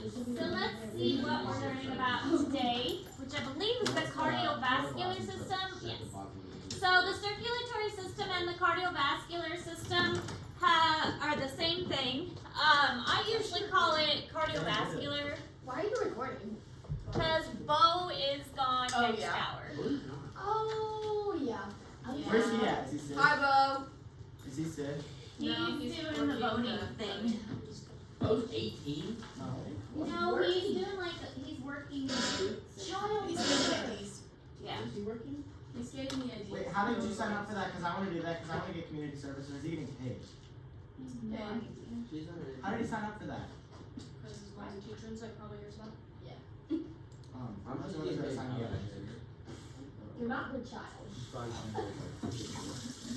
So let's see what we're learning about today, which I believe is the cardiovascular system. Yes. So the circulatory system and the cardiovascular system are the same thing. I usually call it cardiovascular. Why are you recording? Because Bo is gone next hour. Oh, yeah. Where's he at? Is he sick? Hi, Bo. Is he sick? He's doing the voting thing. Bo's 18? No, he's doing he's working. Child. Yeah. Is he working? He's getting the idea. Wait, how did you sign up for that? Because I want to do that because I want to get community service. Or is he getting paid? She's not ready. How did he sign up for that? Because his wife teacher and so I probably hears about it. I'm not sure whether I signed up. You're not the child.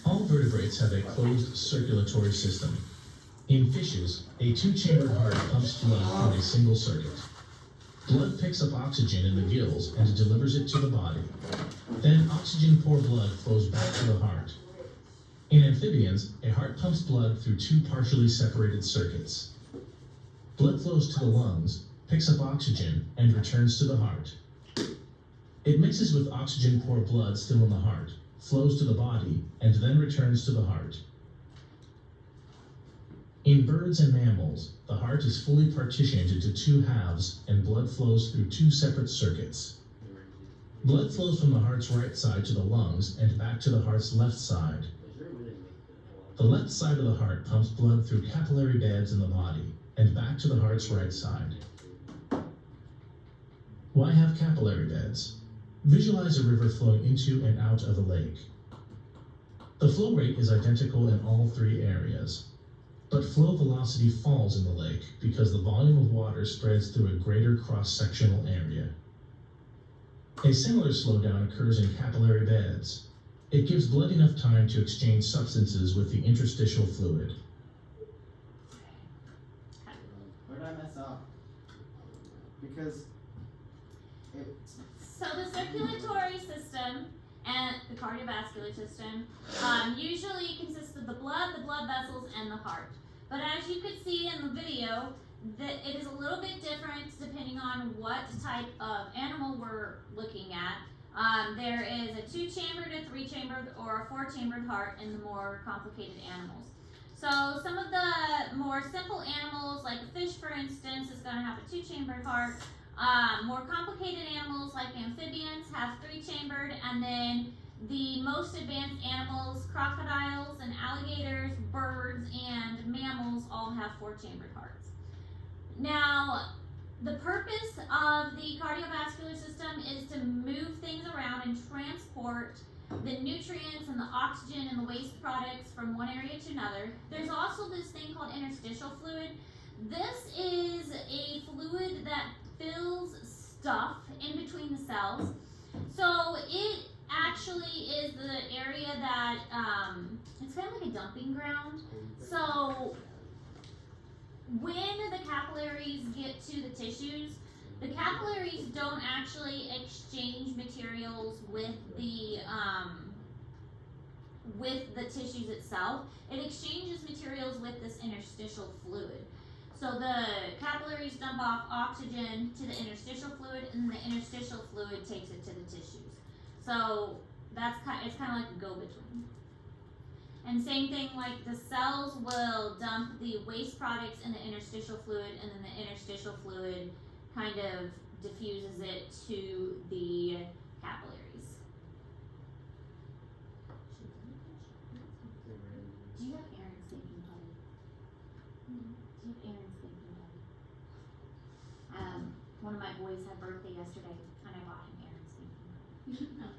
All vertebrates have a closed circulatory system. In fishes, a two-chambered heart pumps blood through a single circuit. Blood picks up oxygen in the gills and delivers it to the body. Then oxygen-poor blood flows back to the heart. In amphibians, a heart pumps blood through two partially separated circuits. Blood flows to the lungs, picks up oxygen, and returns to the heart. It mixes with oxygen-poor blood still in the heart, flows to the body, and then returns to the heart. In birds and mammals, the heart is fully partitioned into two halves and blood flows through two separate circuits. Blood flows from the heart's right side to the lungs and back to the heart's left side. The left side of the heart pumps blood through capillary beds in the body and back to the heart's right side. Why have capillary beds? Visualize a river flowing into and out of a lake. The flow rate is identical in all three areas, but flow velocity falls in the lake because the volume of water spreads through a greater cross-sectional area. A similar slowdown occurs in capillary beds. It gives blood enough time to exchange substances with the interstitial fluid. Where did I mess up? Because it's... So the circulatory system and the cardiovascular system usually consists of the blood vessels, and the heart. But as you could see in the video, that it is a little bit different depending on what type of animal we're looking at. There is a 2-chambered, a 3-chambered, or a 4-chambered heart in the more complicated animals. So some of the more simple animals, like a fish for instance, is going to have a 2-chambered heart. More complicated animals like amphibians have 3-chambered, and then the most advanced animals, crocodiles and alligators, birds, and mammals all have 4-chambered hearts. Now, the purpose of the cardiovascular system is to move things around and transport the nutrients and the oxygen and the waste products from one area to another. There's also this thing called interstitial fluid. This is a fluid that fills stuff in between the cells. So it actually is the area that, it's kind of like a dumping ground. So when the capillaries get to the tissues, the capillaries don't actually exchange materials with the tissues itself. It exchanges materials with this interstitial fluid. So the capillaries dump off oxygen to the interstitial fluid, and the interstitial fluid takes it to the tissues. So it's kind of like a go-between. And same thing, like the cells will dump the waste products in the interstitial fluid, and then the interstitial fluid kind of diffuses it to the capillaries. Do you have Aaron's thinking putty? Do you have Aaron's thinking putty? One of my boys had birthday yesterday, and I bought him Aaron's thinking putty.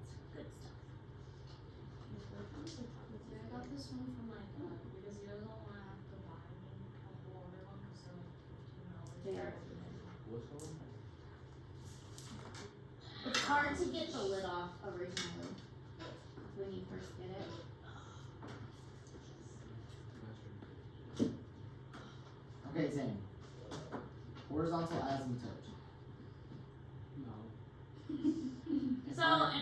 It's good stuff. Yeah, I got this one from because he doesn't want to have to buy me a whole other one because they're like $15. What's going on? It's hard to get the lid off originally when you first get it. Okay, Zane. Horizontal asymptote. No. So an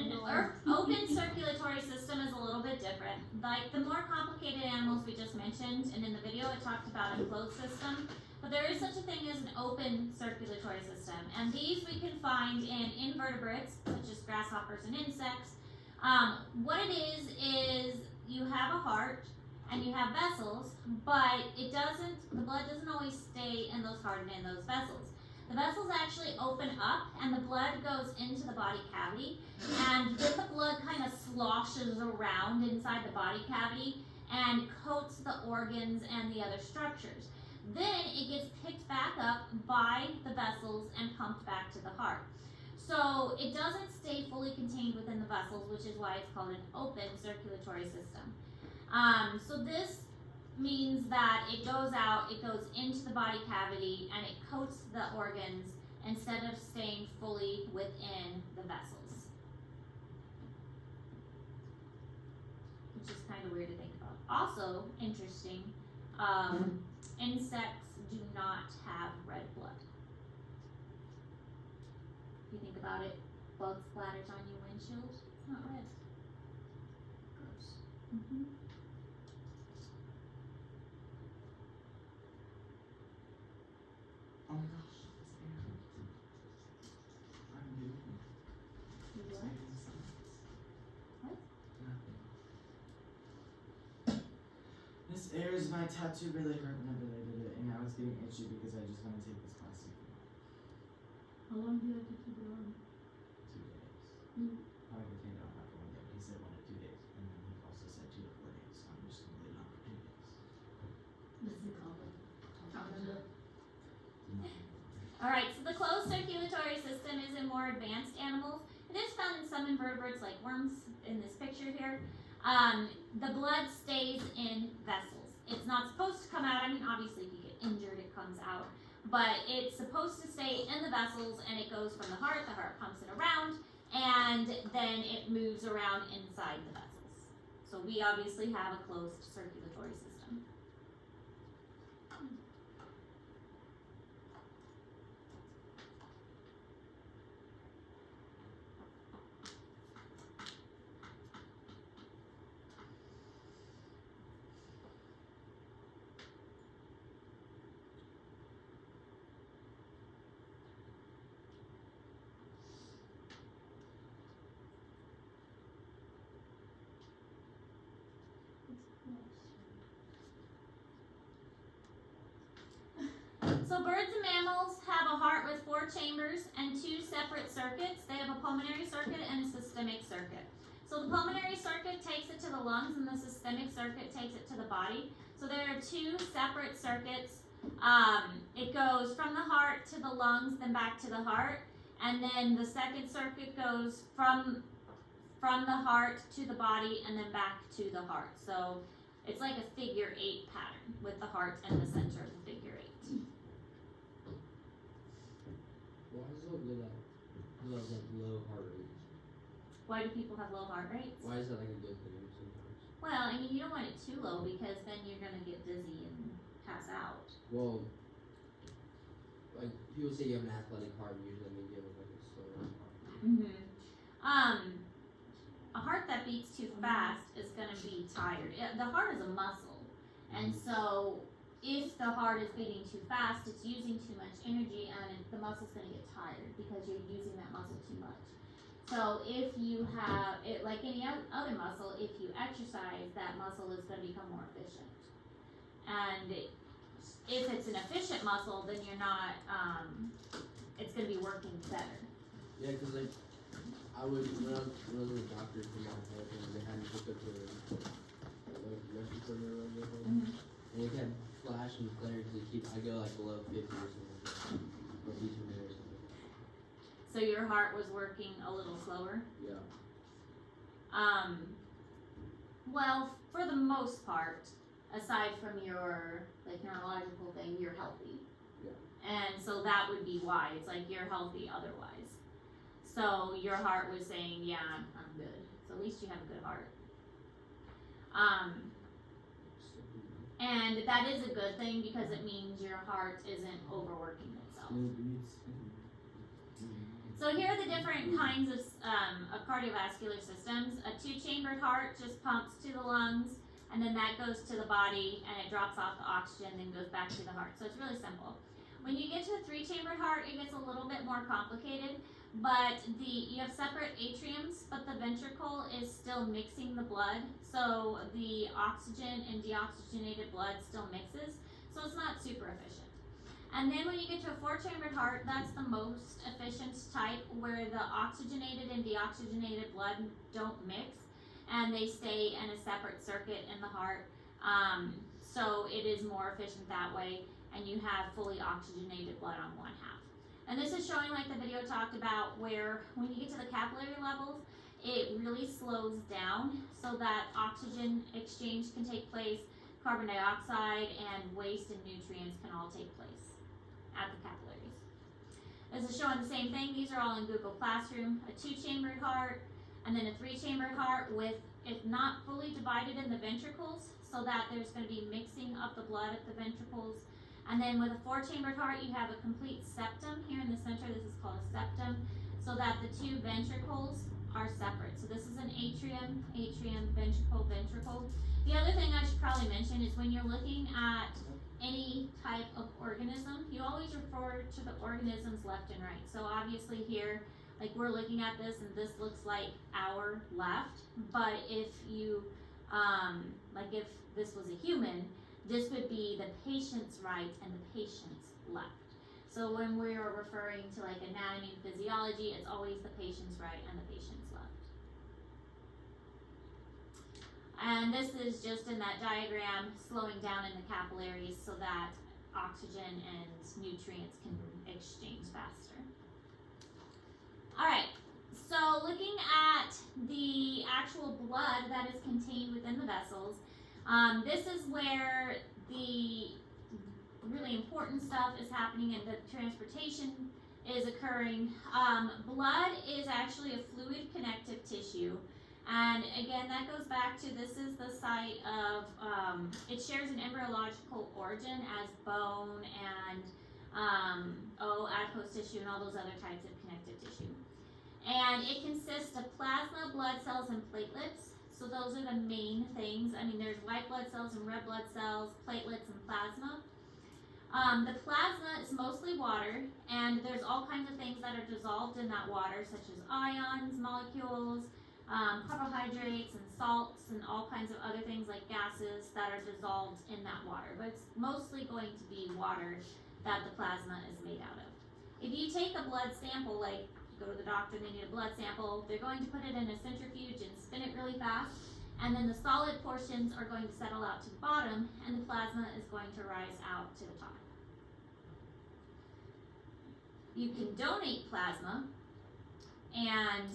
open circulatory system is a little bit different. Like the more complicated animals we just mentioned, and in the video it talked about a closed system. but there is such a thing as an open circulatory system. And these we can find in invertebrates, such as grasshoppers and insects. What it is you have a heart and you have vessels, but the blood doesn't always stay in those heart and in those vessels. The vessels actually open up and the blood goes into the body cavity, and then the blood kind of sloshes around inside the body cavity and coats the organs and the other structures. Then it gets picked back up by the vessels and pumped back to the heart. So it doesn't stay fully contained within the vessels, which is why it's called an open circulatory system. So this means that it goes out, it goes into the body cavity, and it coats the organs instead of staying fully within the vessels. Which is kind of weird to think about. Also, interesting, insects do not have red blood. If you think about it, bug splatters on your windshield, it's not red. Gross. Mm-hmm. Oh my gosh, this air. I'm doing it. You It's what? making sounds. What? Nothing. This air is my tattoo really hurt whenever they did it, and now it's getting itchy because I just want to take this plastic off. How long do you have to keep it on? 2 days. Mm. I can take it off after 1 day, but he said 1 to 2 days, and then he also said 2 to 4 days, so I'm just gonna leave it on for 2 days. This is common. All right, so the closed circulatory system is in more advanced animals. It is found in some invertebrates like worms in this picture here. The blood stays in vessels. It's not supposed to come out. I mean, obviously if you get injured, it comes out. But it's supposed to stay in the vessels, and it goes from the heart pumps it around, and then it moves around inside the vessels. So we obviously have a closed circulatory system. So birds and mammals have a heart with 4 chambers and 2 separate circuits. They have a pulmonary circuit and a systemic circuit. So the pulmonary circuit takes it to the lungs, and the systemic circuit takes it to the body. So there are 2 separate circuits. It goes from the heart to the lungs, then back to the heart. And then the second circuit goes from the heart to the body and then back to the heart. So it's like a figure 8 pattern with the heart in the center of the figure 8. Why is it like low heart rate? Why do people have low heart rates? Why is that like a good thing sometimes? Well, I mean, you don't want it too low because then you're gonna get dizzy and pass out. Well, like people say you have an athletic heart, usually means you have like a slow heart. A heart that beats too fast is gonna be tired. The heart is a muscle, and so if the heart is beating too fast, it's using too much energy, and the muscle's gonna get tired because you're using that muscle too much. So if you have it, like any other muscle, if you exercise, that muscle is gonna become more efficient. And if it's an efficient muscle, then you're not. It's gonna be working better. Yeah, because like when I was a doctor for my health, and they had me hook up to like respiratory or whatever, and it kept flash and flare because I go like below 50 or something, or each minute or something. So your heart was working a little slower. Yeah. Well, for the most part, aside from your like neurological thing, you're healthy. Yeah. And so that would be why it's like you're healthy otherwise. So your heart was saying, yeah, I'm good. So at least you have a good heart. And that is a good thing because it means your heart isn't overworking itself. So here are the different kinds of cardiovascular systems. A 2-chambered heart just pumps to the lungs. and then that goes to the body and it drops off the oxygen, then goes back to the heart. So it's really simple. When you get to a 3-chambered heart, it gets a little bit more complicated, but you have separate atriums, but the ventricle is still mixing the blood, so the oxygen and deoxygenated blood still mixes, so it's not super efficient. And then when you get to a 4-chambered heart, that's the most efficient type, where the oxygenated and deoxygenated blood don't mix, and they stay in a separate circuit in the heart. So it is more efficient that way, and you have fully oxygenated blood on one half. And this is showing, like the video talked about, where when you get to the capillary levels, it really slows down so that oxygen exchange can take place, carbon dioxide and waste and nutrients can all take place at the capillaries. This is showing the same thing. These are all in Google Classroom. A 2-chambered heart, and then a 3-chambered heart with, if not fully divided in the ventricles, so that there's going to be mixing of the blood at the ventricles. And then with a 4-chambered heart, you have a complete septum. Here in the center, this is called a septum, so that the 2 ventricles are separate. So this is an atrium, ventricle, ventricle. The other thing I should probably mention is when you're looking at any type of organism, you always refer to the organisms left and right. So obviously here, like we're looking at this and this looks like our left, but if you, like if this was a human, this would be the patient's right and the patient's left. So when we are referring to like anatomy and physiology, it's always the patient's right and the patient's left. And this is just in that diagram, slowing down in the capillaries so that oxygen and nutrients can exchange faster. All right, so looking at the actual blood that is contained within the vessels, this is where the really important stuff is happening and the transportation is occurring. Blood is actually a fluid connective tissue. And again, that goes back to, this is the site of, it shares an embryological origin as bone and adipose tissue and all those other types of connective tissue. And it consists of plasma, blood cells, and platelets. So those are the main things. I mean, there's white blood cells and red blood cells, platelets, and plasma. The plasma is mostly water, and there's all kinds of things that are dissolved in that water, such as ions, molecules, carbohydrates and salts and all kinds of other things like gases that are dissolved in that water. But it's mostly going to be water that the plasma is made out of. If you take a blood sample, like you go to the doctor and they need a blood sample, they're going to put it in a centrifuge and spin it really fast, and then the solid portions are going to settle out to the bottom and the plasma is going to rise out to the top. You can donate plasma and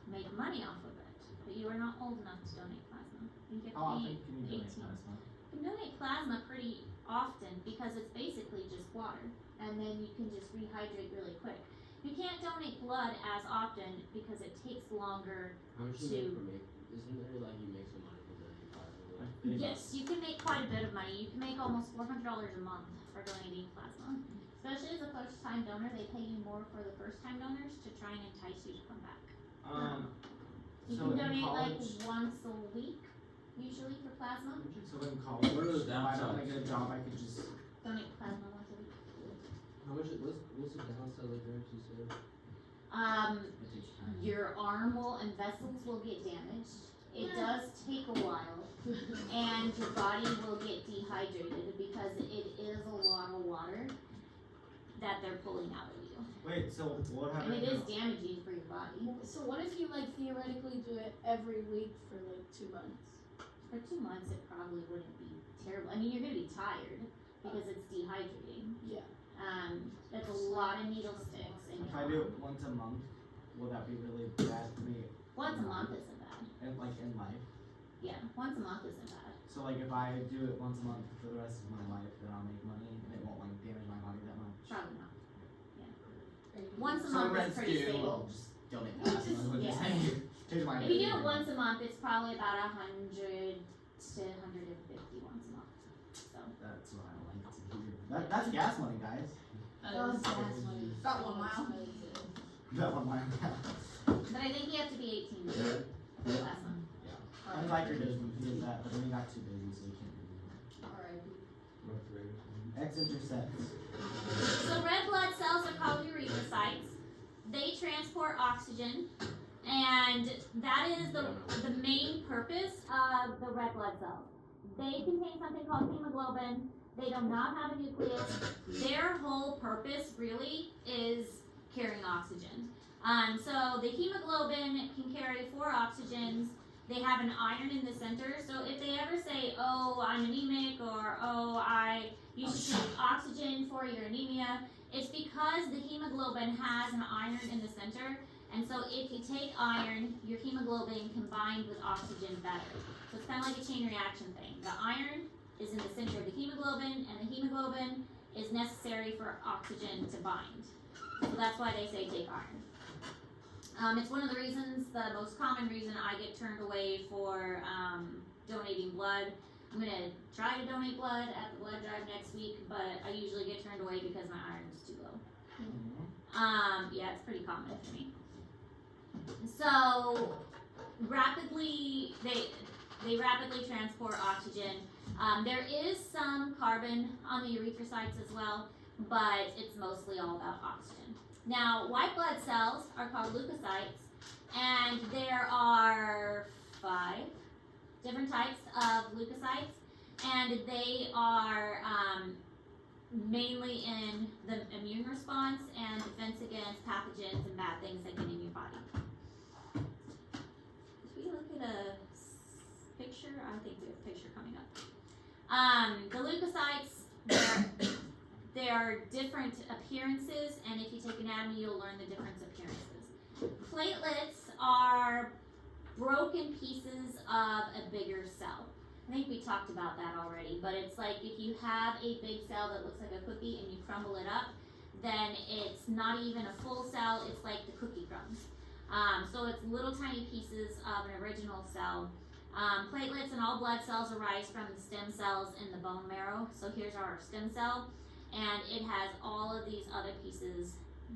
make money off of it, but you are not old enough to donate plasma. You get How to often be can you donate 18. plasma? You can donate plasma pretty often because it's basically just water, and then you can just rehydrate really quick. You can't donate blood as often because it takes longer. How much do you make from it? Isn't there like you make some money from donating plasma? Yes, you can make quite a bit of money. You can make almost $400 a month for donating plasma. Especially as a first-time donor, they pay you more for the first-time donors to try and entice you to come back. You So can in donate like college, once a week, usually for plasma. so in college, What are the if I don't downsides? get a job, I could just. Donate plasma once a week. How much? What's the downside like there? You said. It takes time. Your arm and vessels will get damaged. It does take a while, and your body will get dehydrated because it is a lot of water that they're pulling out of you. Wait, so what And happened? it is damaging for your body. So what if you like theoretically do it every week for like 2 months? For 2 months, it probably wouldn't be terrible. I mean, you're gonna be tired because it's dehydrating. Yeah. That's a lot of needle sticks in If your I do arm. it once a month, will that be really bad for me? Once a month isn't bad. And like in life? Yeah, once a month isn't bad. So like if I do it once a month for the rest of my life, then I'll make money and it won't like damage my body that much. Probably not. Once a So month is rents pretty due, stable. I'll just donate plasma. Yeah. Here's my If you do it once a month, it's probably about 100 to 150 once a month. So That's what I like to hear. That's gas money, guys. That About 1 mile. That one mile. but I think you have to be 18 to do plasma. Biker did that, but then he got too busy, so he can't do that. Alright. X intercepts. So red blood cells are called erythrocytes. They transport oxygen, and that is the main purpose of the red blood cell. They contain something called hemoglobin. They do not have a nucleus. Their whole purpose really is carrying oxygen. So the hemoglobin can carry 4 oxygens. They have an iron in the center. So if they ever say, oh, I'm anemic, or oh, you should take oxygen for your anemia, it's because the hemoglobin has an iron in the center. And so if you take iron, your hemoglobin combined with oxygen better. So it's kind of like a chain reaction thing. The iron is in the center of the hemoglobin, and the hemoglobin is necessary for oxygen to bind. So that's why they say take iron. It's one of the reasons, the most common reason I get turned away for donating blood. I'm going to try to donate blood at the blood drive next week, but I usually get turned away because my iron is too low. Yeah, it's pretty common for me. So rapidly, they rapidly transport oxygen. There is some carbon on the erythrocytes as well, but it's mostly all about oxygen. Now, white blood cells are called leukocytes, and there are 5 different types of leukocytes, and they are mainly in the immune response and defense against pathogens and bad things that get in your body. If we look at a picture, I think we have a picture coming up. The leukocytes, there are different appearances, and if you take anatomy, you'll learn the different appearances. Platelets are broken pieces of a bigger cell. I think we talked about that already, but it's like if you have a big cell that looks like a cookie and you crumble it up, then it's not even a full cell, it's like the cookie crumbs. So it's little tiny pieces of an original cell. Platelets and all blood cells arise from the stem cells in the bone marrow. So here's our stem cell, and it has all of these other pieces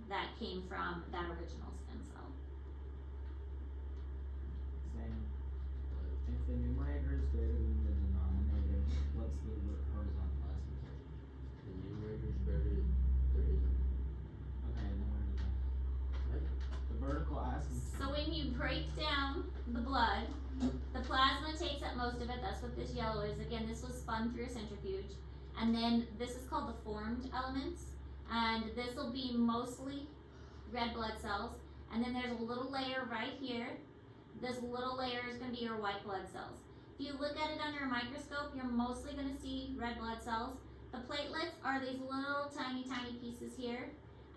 that came from that original stem cell. If the numerator is greater than the denominator, what's the horizontal aspect? The numerator is greater than there isn't. Okay, then where did that? Right? The vertical aspect. So when you break down the blood, the plasma takes up most of it. That's what this yellow is. Again, this was spun through a centrifuge. And then this is called the formed elements. And this will be mostly red blood cells. And then there's a little layer right here. This little layer is going to be your white blood cells. If you look at it under a microscope, you're mostly going to see red blood cells. The platelets are these little tiny pieces here.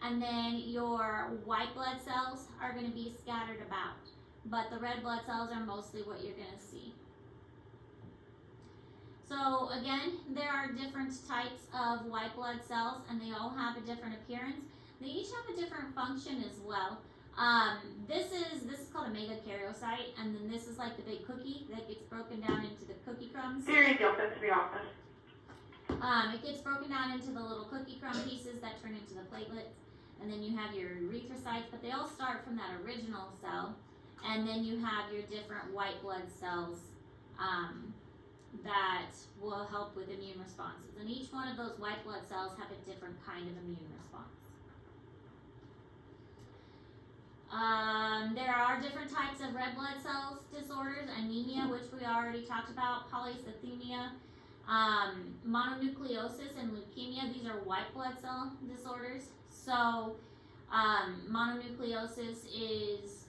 And then your white blood cells are going to be scattered about. But the red blood cells are mostly what you're going to see. So again, there are different types of white blood cells, and they all have a different appearance. They each have a different function as well. This is called a megakaryocyte, and then this is like the big cookie that gets broken down into the cookie crumbs. Siri, the office. It gets broken down into the little cookie crumb pieces that turn into the platelets, and then you have your erythrocytes, but they all start from that original cell, and then you have your different white blood cells that will help with immune responses, and each one of those white blood cells have a different kind of immune response. There are different types of red blood cells disorders: anemia, which we already talked about, polycythemia, mononucleosis, and leukemia. These are white blood cell disorders. So mononucleosis is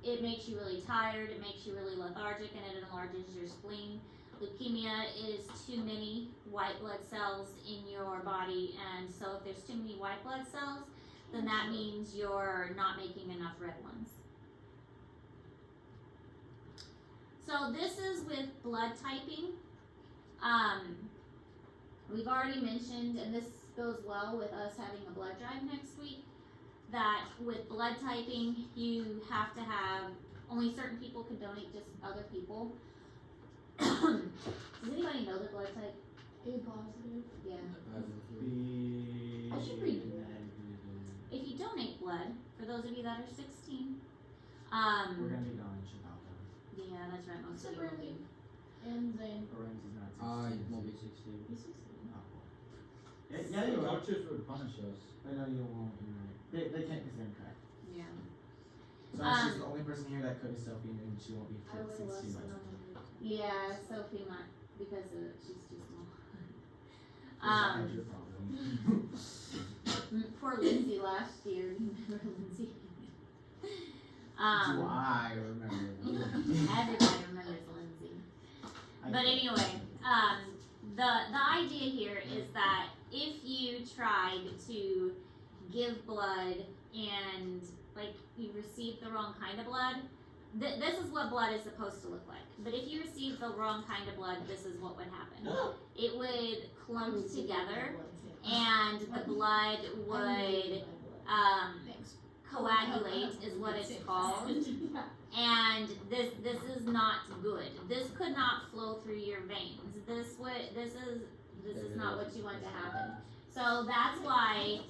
it makes you really tired, it makes you really lethargic, and it enlarges your spleen. Leukemia is too many white blood cells in your body, and so if there's too many white blood cells, then that means you're not making enough red ones. So this is with blood typing. We've already mentioned, and this goes well with us having a blood drive next week, that with blood typing, you have to have, only certain people can donate, just other people. Does anybody know their blood type? A positive. Yeah. B. I should read that. If you donate blood, for those of you that are 16, We're gonna be going in Chicago. Yeah, that's right. Most of Except you will Ramsey. be. And Zane. Ramsey's not I 16. won't be 16. He's 16. Oh, well. Yeah, you will. Coaches would punish us. I know you won't. You're right. They can't because they're incorrect. Yeah. So she's the only person here that could is Sophie, and she won't be I fit would love 16 some months. of them. Yeah, Sophie might because she's too small. That's your problem. Poor Lindsay last year. Remember Lindsay? Do I remember that? Everybody remembers Lindsay. I But do. anyway, the idea here is that if you tried to give blood and like you received the wrong kind of blood, this is what blood is supposed to look like. But if you received the wrong kind of blood, this is what would happen. It would clump together, and the blood would Thanks. coagulate, is what it's called. And this is not good. This could not flow through your veins. This is not what you want to happen. So that's why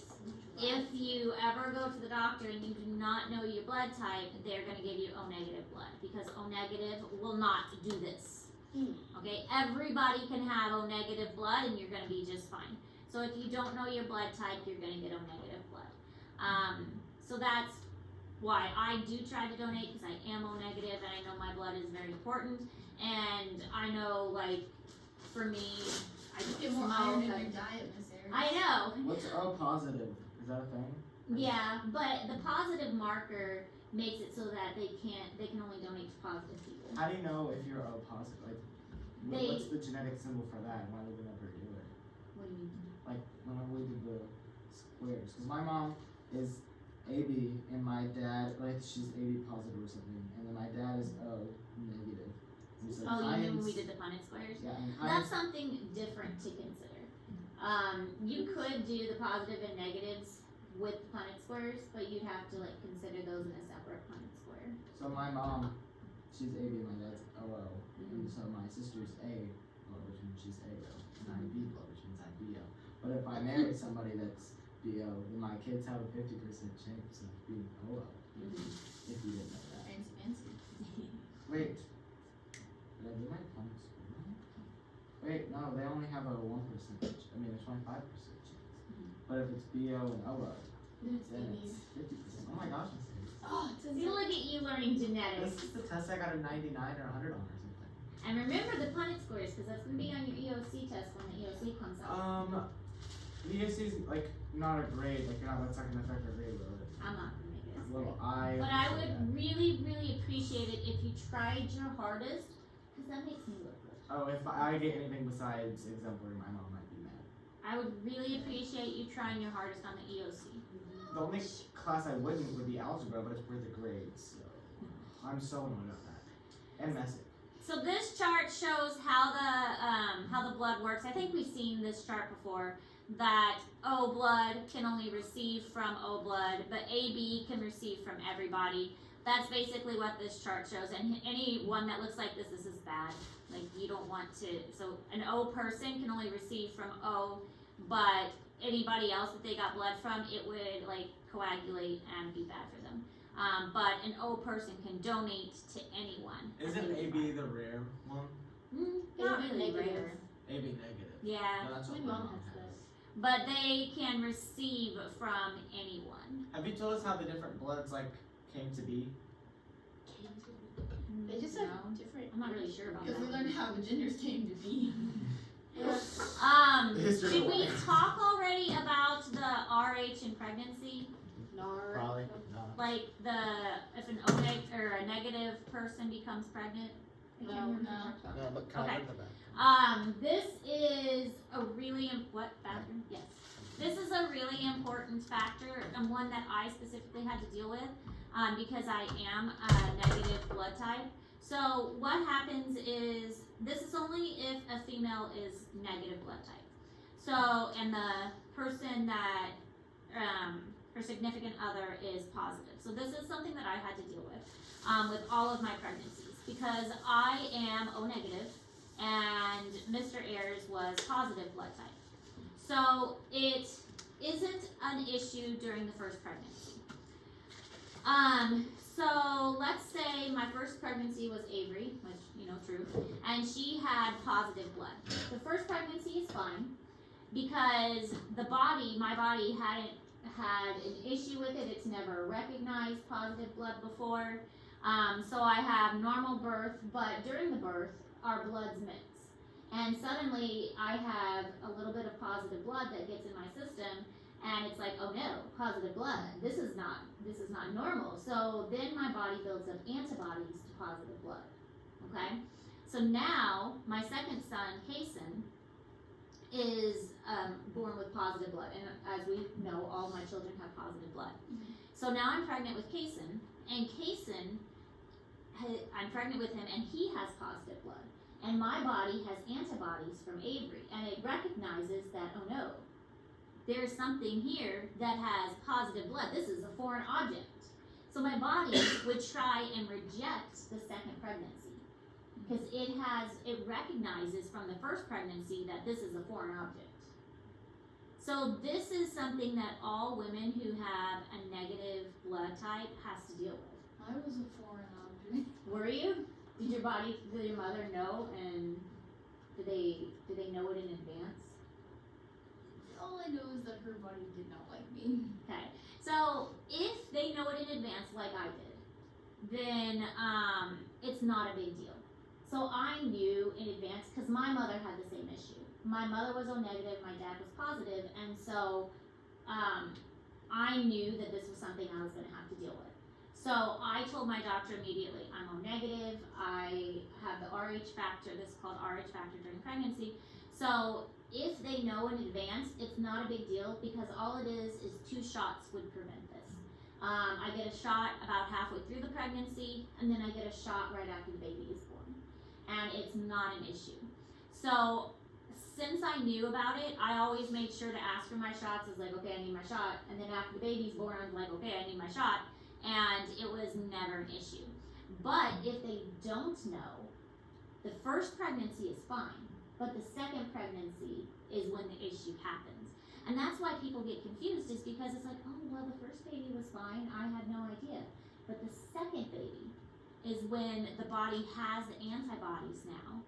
if you ever go to the doctor and you do not know your blood type, they're going to give you O negative blood because O negative will not do this. Okay, everybody can have O negative blood and you're going to be just fine. So if you don't know your blood type, you're going to get O negative blood. So that's why I do try to donate because I am O negative and I know my blood is very important. And I know, like, for me, I Get more smoke. iron in your diet, Miss Erin. I know. What's O positive? Is that a thing? Yeah, but the positive marker makes it so that they can only donate to positive people. How do you know if you're O positive? Like, They- what's the genetic symbol for that? And why would they never do it? What do you mean? Like, whenever we did the squares. Because my mom is AB and my dad, like, she's AB positive or something. And then my dad is O negative. And so Oh, you mean when we Kyan's- did the Punnett squares? Yeah, and That's Kyan's, something different to consider. You could do the positive and negatives with the Punnett squares, but you'd have to like consider those in a separate Punnett square. so my mom, she's AB and my dad's OO. Mm-hmm. And so my sister's A, which means she's AO. And I'm B, which means I'm BO. But if I marry somebody that's BO, then my kids have a 50% chance of being OO. If you didn't know that. Fancy. Wait. Did I do my phone school? Wait, no, they only have a 1% I mean a 25% chance. But if it's BO and OO, Then it's then baby. it's 50%. Oh my gosh, Miss Hayes. Oh, it's See, look at you learning genetics. This is the test I got a 99 or 100 on or something. And remember the Punnett squares, because that's going to be on your EOC test when the EOC comes out. The ESC is like not a grade, like that's not gonna affect our grade, will it? I'm not going to make it as Little great. I. But I say would that. really, really appreciate it if you tried your hardest, because that makes me look good. Oh, if I get anything besides exemplary, my mom might be mad. I would really appreciate you trying your hardest on the E EOC. The only class I wouldn't would be algebra, but it's worth the grades, so I'm so annoyed about that. And message. So this chart shows how the blood works. I think we've seen this chart before. That O blood can only receive from O blood, but AB can receive from everybody. That's basically what this chart shows. And any one that looks like this is bad. Like you don't want to. So an O person can only receive from O, but anybody else that they got blood from, it would like coagulate and be bad for them. But an O person can donate to anyone. Isn't AB the rare one? Not AB really negative. rare. AB negative. Yeah. No, that's what My my mom mom has has. that. But they can receive from anyone. Have you told us how the different bloods like came to be? They just have different. I'm not really sure about Because we that. learned how the genders came to be. History Did of we life. talk already about the RH in pregnancy? Probably not. Like if an O or a negative person becomes pregnant? I can't remember if we talked about that. but Okay. of that. This is a really what factor? Yes. This is a really important factor and one that I specifically had to deal with because I am a negative blood type. So what happens is this is only if a female is negative blood type. So and the person that her significant other is positive. So this is something that I had to deal with all of my pregnancies because I am O negative. And Mr. Ayers was positive blood type. So it isn't an issue during the first pregnancy. So let's say my first pregnancy was Avery, which, true, and she had positive blood. The first pregnancy is fine because my body hadn't had an issue with it. It's never recognized positive blood before. So I have normal birth, but during the birth, our bloods mix. And suddenly I have a little bit of positive blood that gets in my system, and it's like, oh no, positive blood. This is not normal. So then my body builds up antibodies to positive blood. Okay? So now my second son, Kason, is born with positive blood. And as we know, all my children have positive blood. So now I'm pregnant with Kason, and I'm pregnant with him, and he has positive blood. And my body has antibodies from Avery, and it recognizes that, oh no, there's something here that has positive blood. This is a foreign object. So my body would try and reject the second pregnancy because it recognizes from the first pregnancy that this is a foreign object. So this is something that all women who have a negative blood type has to deal with. I was a foreign object. Were you? Did your mother know, and did they know it in advance? All I know is that her body did not like me. Okay, so if they know it in advance, like I did, then it's not a big deal. So I knew in advance because my mother had the same issue. My mother was O negative, my dad was positive, and so I knew that this was something I was going to have to deal with. So I told my doctor immediately, I'm O negative, I have the RH factor, this is called RH factor during pregnancy. So if they know in advance, it's not a big deal because all it is 2 shots would prevent this. I get a shot about halfway through the pregnancy, and then I get a shot right after the baby is born. And it's not an issue. So since I knew about it, I always made sure to ask for my shots. I was like, okay, I need my shot. And then after the baby's born, I was like, okay, I need my shot. And it was never an issue. But if they don't know, the first pregnancy is fine, but the second pregnancy is when the issue happens. And that's why people get confused, is because it's like, oh, well, the first baby was fine, I had no idea. But the second baby is when the body has the antibodies now,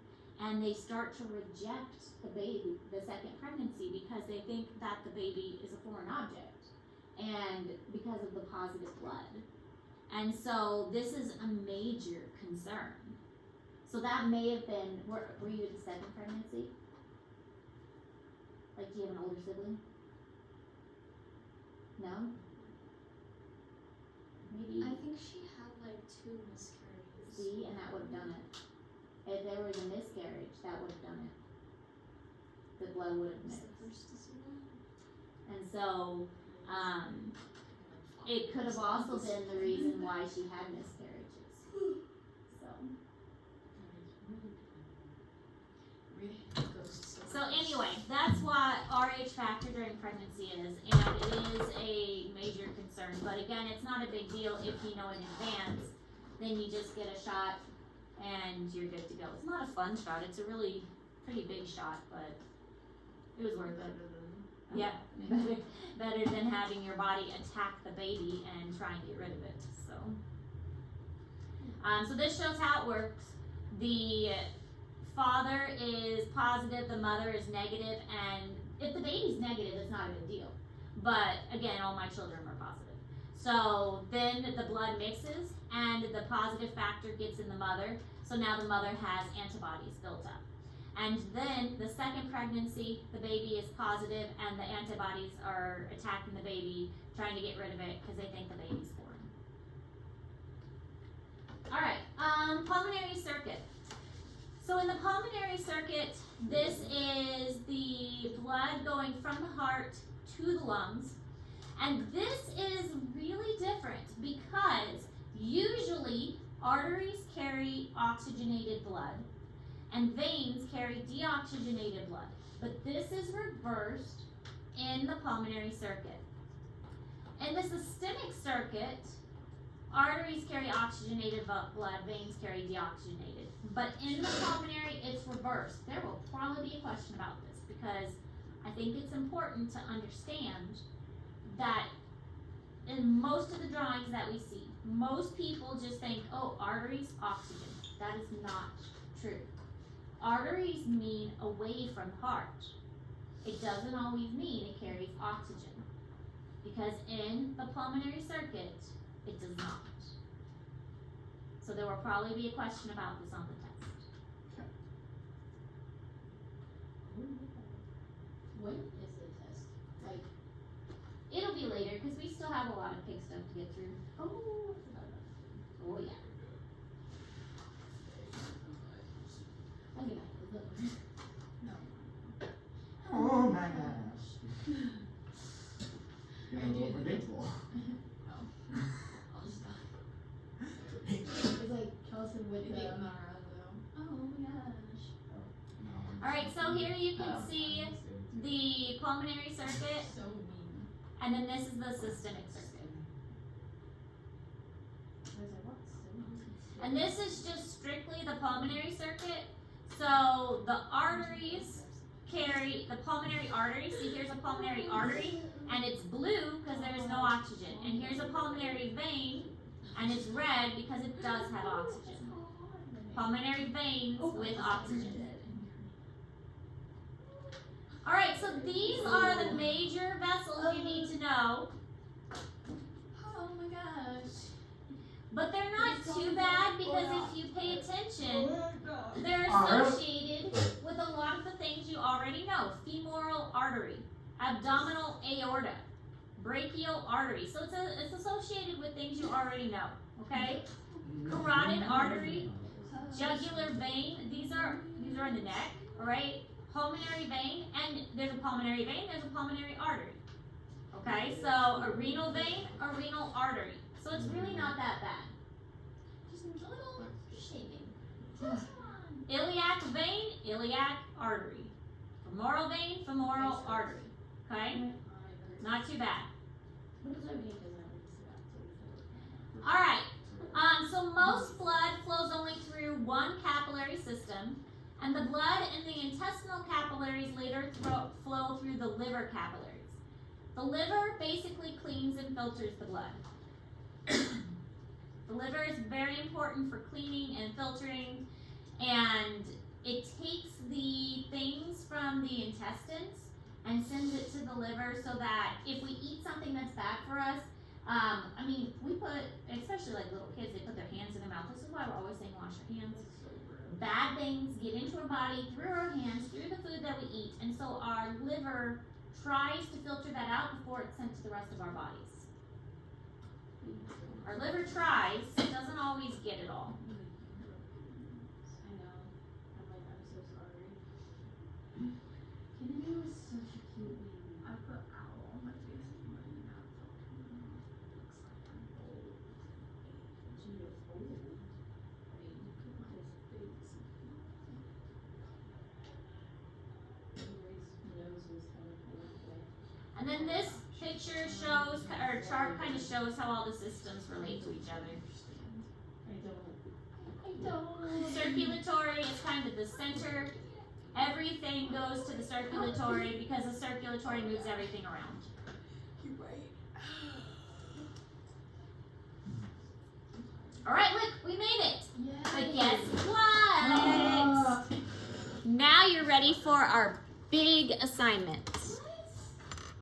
and they start to reject the second pregnancy, because they think that the baby is a foreign object. And because of the positive blood. And so this is a major concern. So that may have been, were you the second pregnancy? Like, do you have an older sibling? No? Maybe. I think she had like 2 miscarriages. See, and that would have done it. If there was a miscarriage, that would have done it. The blood would have Was mixed. the first to see that. And so, it could have also been the reason why she had miscarriages. So anyway, that's what RH factor during pregnancy is, and it is a major concern. But again, it's not a big deal if you know in advance. Then you just get a shot, and you're good to go. It's not a fun shot. It's a really pretty big shot, but it was worth it. Yeah, better than having your body attack the baby and try and get rid of it. So this shows how it works. The father is positive, the mother is negative, and if the baby's negative, it's not a big deal. But again, all my children were positive. So then the blood mixes, and the positive factor gets in the mother. So now the mother has antibodies built up. And then the second pregnancy, the baby is positive, and the antibodies are attacking the baby, trying to get rid of it because they think the baby's foreign. All right, pulmonary circuit. So in the pulmonary circuit, this is the blood going from the heart to the lungs. And this is really different because usually arteries carry oxygenated blood and veins carry deoxygenated blood. But this is reversed in the pulmonary circuit. In the systemic circuit, arteries carry oxygenated blood, veins carry deoxygenated. But in the pulmonary, it's reversed. There will probably be a question about this because I think it's important to understand that in most of the drawings that we see. Most people just think, oh, arteries, oxygen. That is not true. Arteries mean away from heart. It doesn't always mean it carries oxygen, because in the pulmonary circuit, it does not. So there will probably be a question about this on the test. When is the test? Like, It'll be later, because we still have a lot of pig stuff to get through. oh, I forgot about that. Oh yeah. I think I look. No. Oh my gosh. You're a little predictable. I'll just stop. It's like Kelsey with the Naruto. Oh my gosh. Alright, so here you can see the pulmonary circuit, So mean. and then this is the systemic circuit. I was like, what? So mean. And this is just strictly the pulmonary circuit. So the arteries carry the pulmonary artery. See, here's a pulmonary artery, and it's blue because there is no oxygen. And here's a pulmonary vein, and it's red because it does have oxygen. Pulmonary veins with oxygen. Alright, so these are the major vessels you need to know, Oh my gosh. but they're not too bad because if you pay attention, they're associated with a lot of the things you already know. Femoral artery, abdominal aorta, brachial artery. So it's associated with things you already know, okay? Carotid artery, jugular vein, these are in the neck, alright? Pulmonary vein, and there's a pulmonary vein, there's a pulmonary artery. Okay, so a renal vein, a renal artery. So it's really not that bad. Just a little shaking. Iliac vein, iliac artery. Femoral vein, femoral artery. Okay, not too bad. What does that mean? Alright, so most blood flows only through one capillary system, and the blood in the intestinal capillaries later flow through the liver capillaries. The liver basically cleans and filters the blood. The liver is very important for cleaning and filtering, and it takes the things from the intestines and sends it to the liver so that if we eat something that's bad for us, we put, especially like little kids, they put their hands in their mouth. This is why we're always saying wash your hands. Bad things get into our body through our hands, through the food that we eat, and so our liver tries to filter that out before it's sent to the rest of our bodies. Our liver tries, it doesn't always get it all. I know. I'm so sorry. Kennedy was such a cute name. I put owl on my face and my mouth. Looks like I'm old. You're old. I mean, look at my face. Anyways, nose was kind of cool. And then this picture shows, or chart kind of shows how all the systems relate to each other. I don't. Circulatory is kind of the center. Everything goes to the circulatory because the circulatory moves everything around. You're right. Alright, look, we made it. But Yeah. guess what? Now you're ready for our big assignment.